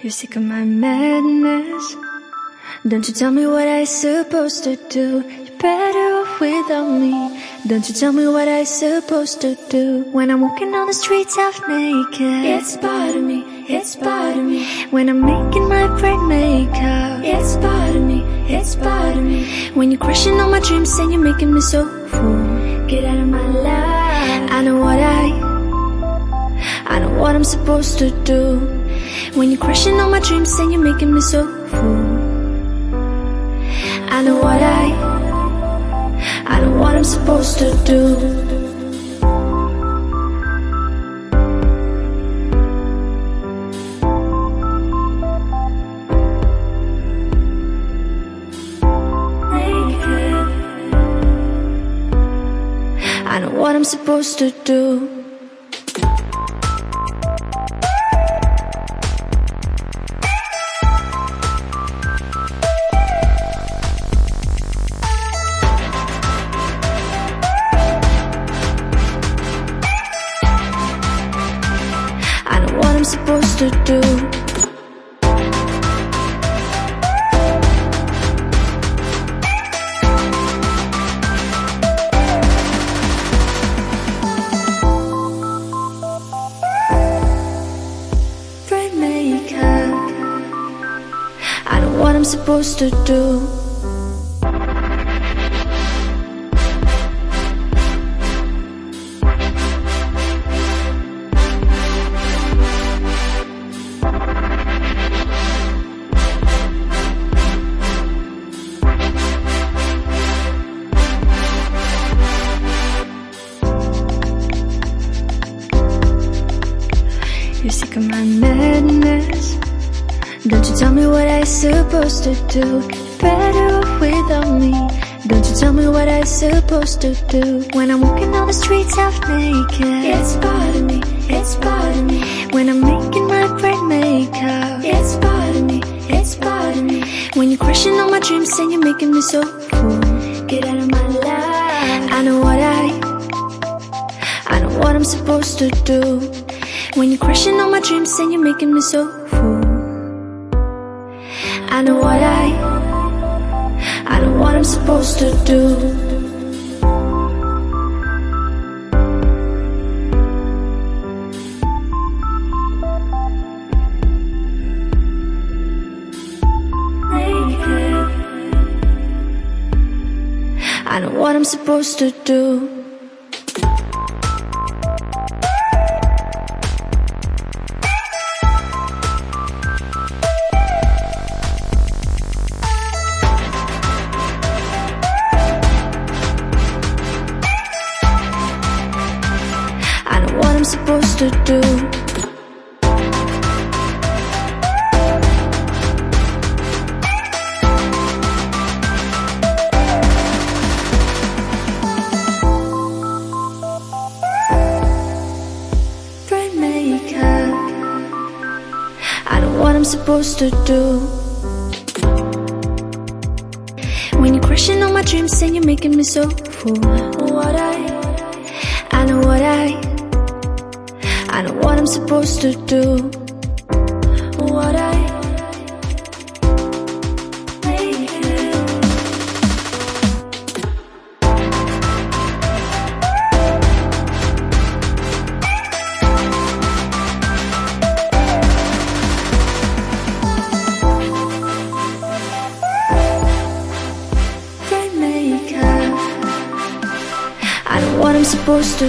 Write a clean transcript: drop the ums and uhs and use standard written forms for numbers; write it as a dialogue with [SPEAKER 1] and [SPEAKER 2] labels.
[SPEAKER 1] You're sick of my madness. Don't you tell me what I supposed to do. You're better off without me. Don't you tell me what I supposed to do. When I'm walking on the streets half naked, it's bothering me, it's bothering me. When I'm making my bright makeup, it's bothering me, it's bothering me. When you're crushing all my dreams and you're making me so full, get out of my life. I know what I'm supposed to do. When you're crushing all my dreams and you're making me so full, I know what I'm supposed to do. I know what I'm supposed to do. I know what I'm supposed to do. Bright makeup. I know what I'm supposed to do. You're sick of my madness. Don't you tell me what I supposed to do. You're better off without me. Don't you tell me what I supposed to do. When I'm walking on the streets half naked, it's bothering me, it's bothering me. When I'm making my bright makeup, it's bothering me, it's bothering me. When you're crushing all my dreams and you're making me so full, get out of my life. I know what I'm supposed to do. When you're crushing all my dreams and you're making me so full, I know what I'm supposed to do. I know what I'm supposed to do. I know what I'm supposed to do. Bright makeup. I know what I'm supposed to do. When you're crushing all my dreams and you're making me so full, I know what I'm supposed to do. Bright makeup. I know what I'm supposed to